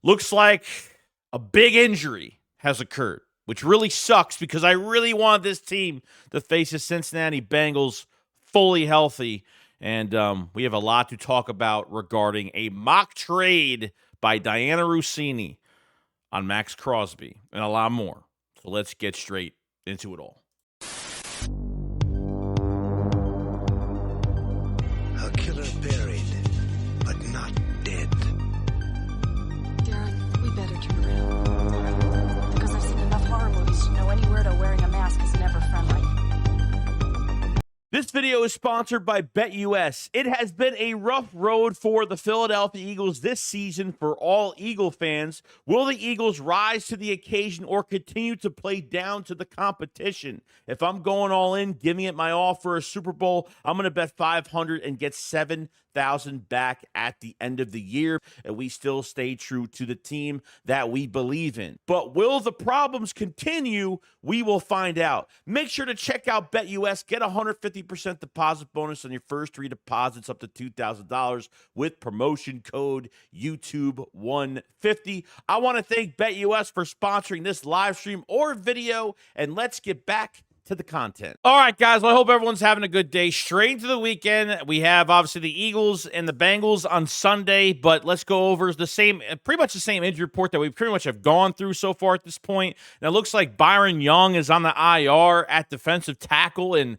Looks like a big injury has occurred, which really sucks because I really want this team to face the Cincinnati Bengals fully healthy. And we have a lot to talk about regarding a mock trade by Diana Rossini on Maxx Crosby and a lot more. So let's get straight into it all. A killer buried, but not dead. Darren, we better turn around. Because I've seen enough horror movies to know any weirdo wearing a mask is never friendly. This video is sponsored by BetUS. It has been a rough road for the Philadelphia Eagles this season for all Eagle fans. Will the Eagles rise to the occasion or continue to play down to the competition? If I'm going all in, giving it my all for a Super Bowl, I'm going to bet 500 and get 7,000 back at the end of the year, and we still stay true to the team that we believe in. But will the problems continue? We will find out. Make sure to check out BetUS. Get a 150% deposit bonus on your first 3 deposits up to $2,000 with promotion code YouTube150. I want to thank BetUS for sponsoring this live stream or video, and let's get back to the content. All right, guys, well, I hope everyone's having a good day. Straight into the weekend, we have obviously the Eagles and the Bengals on Sunday, but let's go over pretty much the same injury report that we pretty much have gone through so far at this point. Now, it looks like Byron Young is on the IR at defensive tackle, and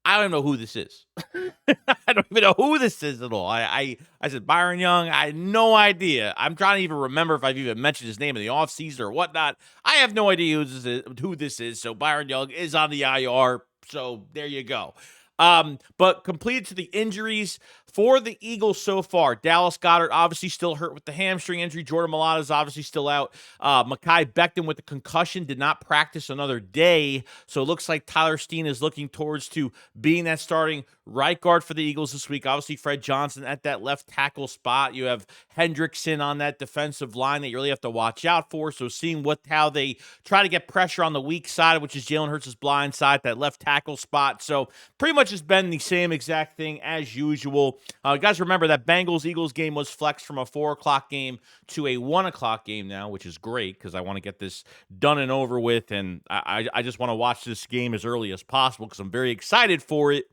I don't know who this is. I don't even know who this is at all. I said Byron Young. I had no idea. I'm trying to even remember if I've even mentioned his name in the offseason or whatnot. I have no idea who this is. So Byron Young is on the IR. So there you go. But completed to the injuries for the Eagles so far. Dallas Goedert obviously still hurt with the hamstring injury. Jordan Mailata is obviously still out. Mekhi Becton with the concussion did not practice another day. So it looks like Tyler Steen is looking towards to being that starting right guard for the Eagles this week. Obviously, Fred Johnson at that left tackle spot. You have Hendrickson on that defensive line that you really have to watch out for. So seeing how they try to get pressure on the weak side, which is Jalen Hurts' blind side, that left tackle spot. So pretty much has been the same exact thing as usual. You guys remember that Bengals-Eagles game was flexed from a 4 o'clock game to a 1 o'clock game now, which is great because I want to get this done and over with, and I just want to watch this game as early as possible because I'm very excited for it.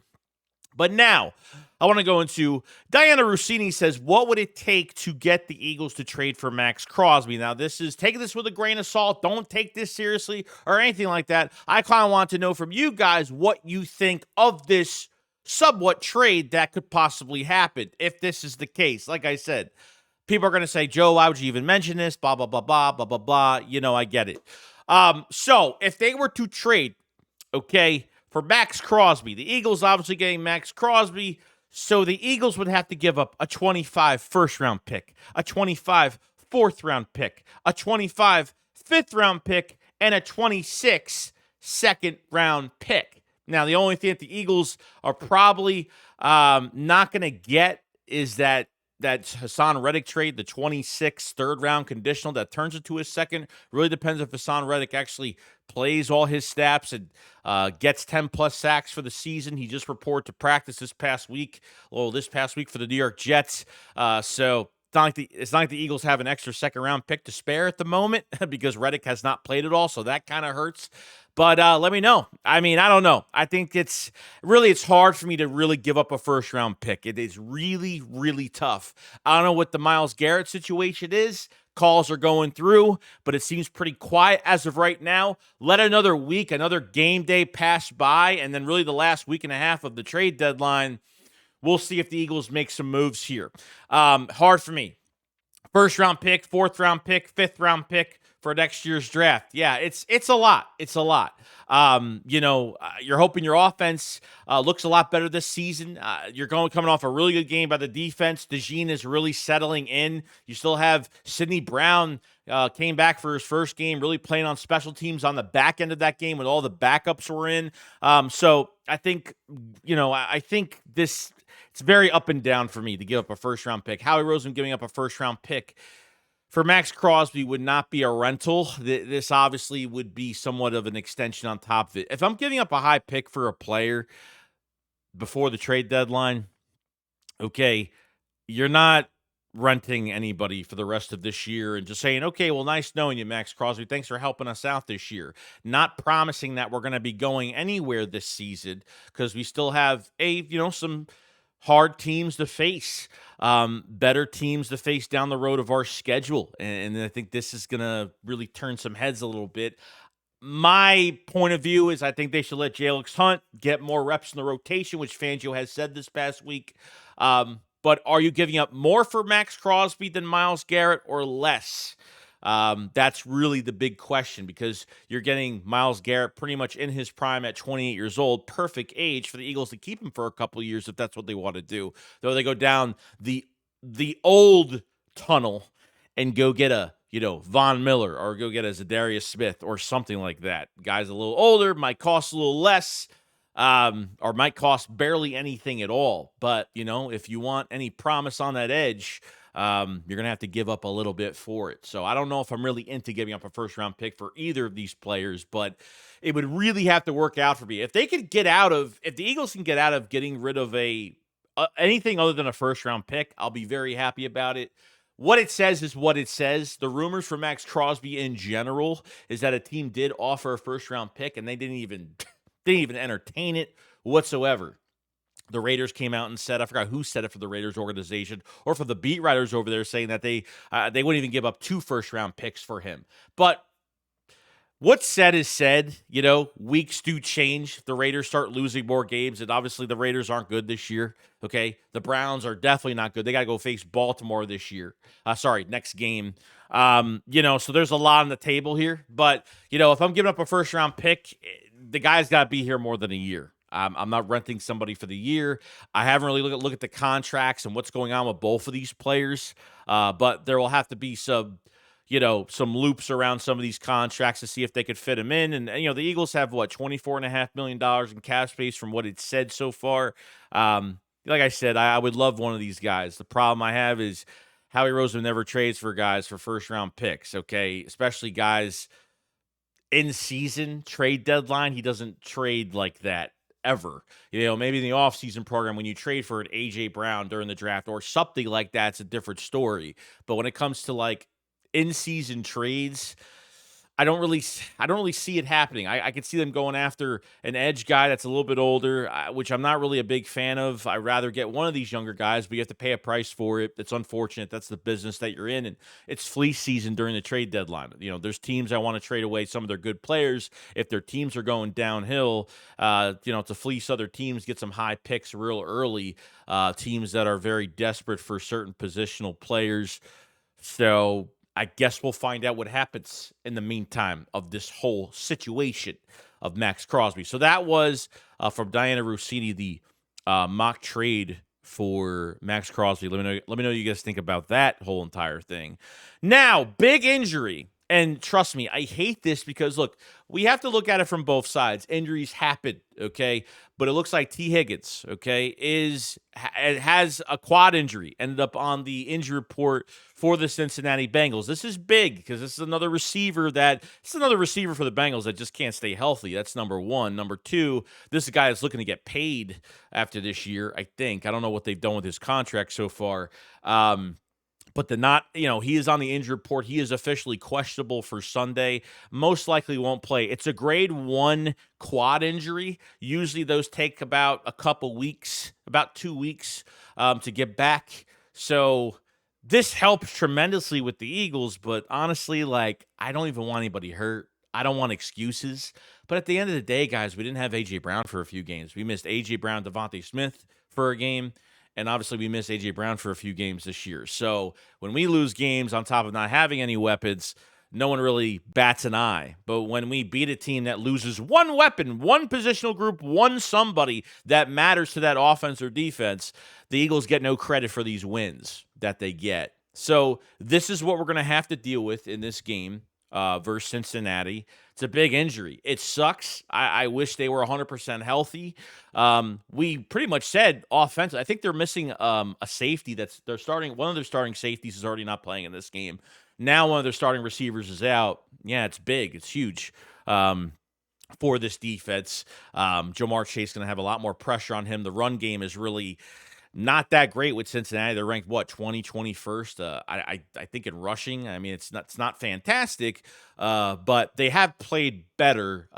But now, I want to go into Diana Rossini says, what would it take to get the Eagles to trade for Maxx Crosby? Now, take this with a grain of salt. Don't take this seriously or anything like that. I kind of want to know from you guys what you think of this somewhat trade that could possibly happen if this is the case. Like I said, people are going to say, Joe, why would you even mention this? Blah, blah, blah, blah, blah, blah, blah. I get it. So if they were to trade, okay, for Maxx Crosby, the Eagles obviously getting Maxx Crosby, so the Eagles would have to give up a 25 first-round pick, a 25 fourth-round pick, a 25 fifth-round pick, and a 26 second-round pick. Now, the only thing that the Eagles are probably not going to get is that Hassan Reddick trade, the 26th third-round conditional that turns into a second. Really depends if Hassan Reddick actually plays all his snaps and gets 10-plus sacks for the season. He just reported to practice this past week for the New York Jets. So it's not like the Eagles have an extra second-round pick to spare at the moment because Reddick has not played at all, so that kind of hurts. But let me know. I mean, I don't know. I think it's hard for me to really give up a first-round pick. It is really, really tough. I don't know what the Myles Garrett situation is. Calls are going through, but it seems pretty quiet as of right now. Let another week, another game day pass by, and then really the last week and a half of the trade deadline, we'll see if the Eagles make some moves here. Hard for me. First-round pick, fourth-round pick, fifth-round pick for next year's draft. Yeah, it's a lot. It's a lot. You're hoping your offense looks a lot better this season. You're coming off a really good game by the defense. DeJean is really settling in. You still have Sidney Brown came back for his first game, really playing on special teams on the back end of that game when all the backups were in. So I think, I think this it's very up and down for me to give up a first-round pick. Howie Roseman giving up a first-round pick for Maxx Crosby would not be a rental. This obviously would be somewhat of an extension on top of it. If I'm giving up a high pick for a player before the trade deadline, okay, you're not renting anybody for the rest of this year and just saying, okay, well, nice knowing you, Maxx Crosby. Thanks for helping us out this year. Not promising that we're going to be going anywhere this season because we still have some hard teams to face, better teams to face down the road of our schedule. And I think this is going to really turn some heads a little bit. My point of view is I think they should let Jalix Hunt get more reps in the rotation, which Fangio has said this past week. But are you giving up more for Maxx Crosby than Myles Garrett or less? That's really the big question because you're getting Myles Garrett pretty much in his prime at 28 years old, perfect age for the Eagles to keep him for a couple of years if that's what they want to do. Though they go down the old tunnel and go get a Von Miller or go get a Zadarius Smith or something like that. Guys a little older, might cost a little less, or might cost barely anything at all. But, if you want any promise on that edge, you're going to have to give up a little bit for it. So I don't know if I'm really into giving up a first-round pick for either of these players, but it would really have to work out for me. If the Eagles can get out of getting rid of anything other than a first-round pick, I'll be very happy about it. What it says is what it says. The rumors for Maxx Crosby in general is that a team did offer a first-round pick, and they didn't even entertain it whatsoever. The Raiders came out and said, I forgot who said it for the Raiders organization or for the beat writers over there, saying that they wouldn't even give up 2 first-round picks for him. But what's said is said. Weeks do change. The Raiders start losing more games, and obviously the Raiders aren't good this year, okay? The Browns are definitely not good. They got to go face Baltimore this year. Next game. So there's a lot on the table here. But, if I'm giving up a first-round pick, the guy's got to be here more than a year. I'm not renting somebody for the year. I haven't really looked at the contracts and what's going on with both of these players, but there will have to be some loops around some of these contracts to see if they could fit them in. And the Eagles have, $24.5 million in cap space from what it's said so far. Like I said, I would love one of these guys. The problem I have is Howie Roseman never trades for guys for first-round picks, okay? Especially guys in-season trade deadline. He doesn't trade like that ever. Maybe in the offseason program when you trade for an A.J. Brown during the draft or something like that, it's a different story. But when it comes to, in-season trades, I don't really see it happening. I could see them going after an edge guy that's a little bit older, which I'm not really a big fan of. I'd rather get one of these younger guys, but you have to pay a price for it. It's unfortunate. That's the business that you're in, and it's fleece season during the trade deadline. There's teams that want to trade away some of their good players if their teams are going downhill, to fleece other teams, get some high picks real early, teams that are very desperate for certain positional players. So I guess we'll find out what happens in the meantime of this whole situation of Maxx Crosby. So that was from Diana Rossini, the mock trade for Maxx Crosby. Let me know what you guys think about that whole entire thing. Now, big injury. And trust me, I hate this because, look, we have to look at it from both sides. Injuries happen, okay? But it looks like T. Higgins, okay, has a quad injury, ended up on the injury report for the Cincinnati Bengals. This is big because this is another receiver for the Bengals that just can't stay healthy. That's number one. Number two, this is a guy that's looking to get paid after this year, I think. I don't know what they've done with his contract so far. But he is on the injury report. He is officially questionable for Sunday. Most likely won't play. It's a grade 1 quad injury. Usually those take about a couple weeks, about 2 weeks to get back. So this helps tremendously with the Eagles. But honestly, I don't even want anybody hurt. I don't want excuses. But at the end of the day, guys, we didn't have A.J. Brown for a few games. We missed A.J. Brown, Devontae Smith for a game. And obviously, we missed A.J. Brown for a few games this year. So when we lose games on top of not having any weapons, no one really bats an eye. But when we beat a team that loses one weapon, one positional group, one somebody that matters to that offense or defense, the Eagles get no credit for these wins that they get. So this is what we're going to have to deal with in this game versus Cincinnati. It's a big injury. It sucks. I wish they were 100% healthy. We pretty much said offensive. I think they're missing a safety they're starting. One of their starting safeties is already not playing in this game. Now one of their starting receivers is out. Yeah, it's big. It's huge for this defense. Jamar Chase is going to have a lot more pressure on him. The run game is really not that great with Cincinnati. They're ranked, what, 21st? I think in rushing. I mean, it's not fantastic, but they have played better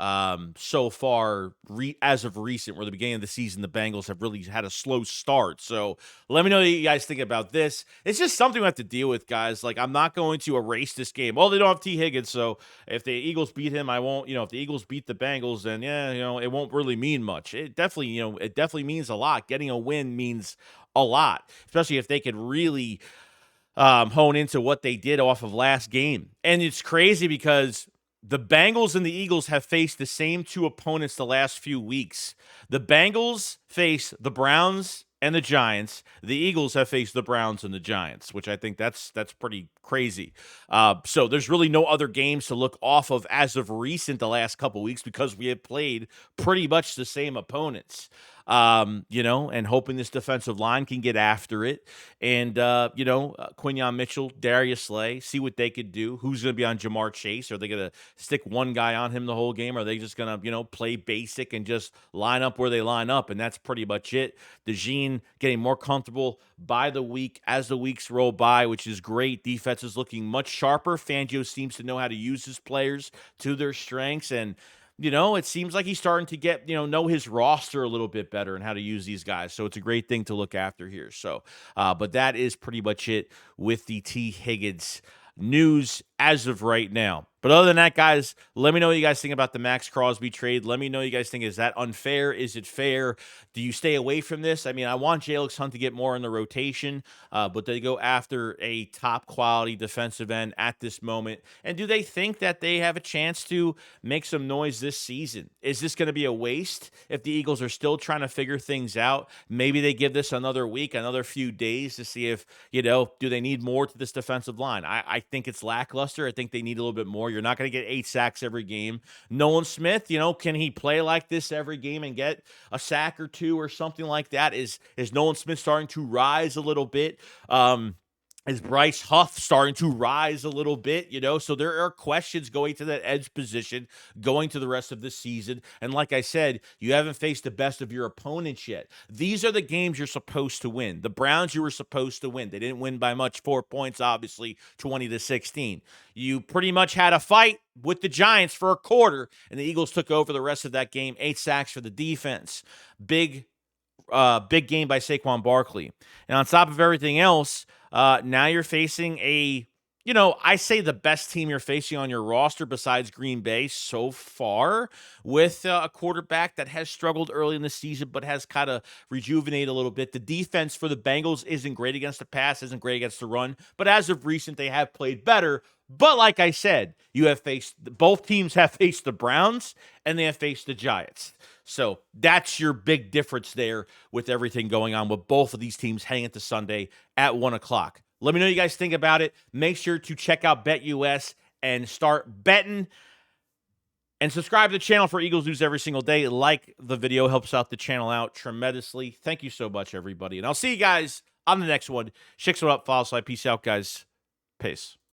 so far as of recent, where the beginning of the season, the Bengals have really had a slow start. So let me know what you guys think about this. It's just something we have to deal with, guys. Like, I'm not going to erase this game. Well, they don't have T. Higgins, so if the Eagles beat him, I won't, if the Eagles beat the Bengals, then yeah, it won't really mean much. It definitely means a lot. Getting a win means a lot, especially if they could really hone into what they did off of last game. And it's crazy because the Bengals and the Eagles have faced the same two opponents the last few weeks. The Bengals face the Browns and the Giants. The Eagles have faced the Browns and the Giants, which I think that's pretty crazy. So there's really no other games to look off of as of recent the last couple weeks, because we have played pretty much the same opponents. And hoping this defensive line can get after it. And, Quinyon Mitchell, Darius Slay, see what they could do. Who's going to be on Jamar Chase? Are they going to stick one guy on him the whole game? Or are they just going to, play basic and just line up where they line up? And that's pretty much it. DeJean getting more comfortable by the week as the weeks roll by, which is great. Defense is looking much sharper. Fangio seems to know how to use his players to their strengths. And, it seems like he's starting to get, know his roster a little bit better and how to use these guys. So it's a great thing to look after here. So, but that is pretty much it with the T. Higgins news as of right now. But other than that, guys, let me know what you guys think about the Maxx Crosby trade. Let me know what you guys think. Is that unfair? Is it fair? Do you stay away from this? I mean, I want Jalix Hunt to get more in the rotation, but they go after a top-quality defensive end at this moment. And do they think that they have a chance to make some noise this season? Is this going to be a waste if the Eagles are still trying to figure things out? Maybe they give this another week, another few days to see if, do they need more to this defensive line? I think it's lackluster. I think they need a little bit more. You're not going to get 8 sacks every game. Nolan Smith, can he play like this every game and get a sack or 2 or something like that? Is Nolan Smith starting to rise a little bit? Is Bryce Huff starting to rise a little bit, So there are questions going to that edge position, going to the rest of the season. And like I said, you haven't faced the best of your opponents yet. These are the games you're supposed to win. The Browns, you were supposed to win. They didn't win by much, 4 points, obviously, 20-16. You pretty much had a fight with the Giants for a quarter, and the Eagles took over the rest of that game. 8 sacks for the defense. Big game by Saquon Barkley. And on top of everything else, now you're facing I say the best team you're facing on your roster besides Green Bay so far, with a quarterback that has struggled early in the season but has kind of rejuvenated a little bit. The defense for the Bengals isn't great against the pass, isn't great against the run, but as of recent, they have played better. But like I said, both teams have faced the Browns and they have faced the Giants. So that's your big difference there with everything going on with both of these teams heading into Sunday at 1 o'clock. Let me know what you guys think about it. Make sure to check out BetUS and start betting. And subscribe to the channel for Eagles news every single day. Like the video, helps out the channel out tremendously. Thank you so much, everybody. And I'll see you guys on the next one. Shicks, what up? Follow, slide. Peace out, guys. Peace.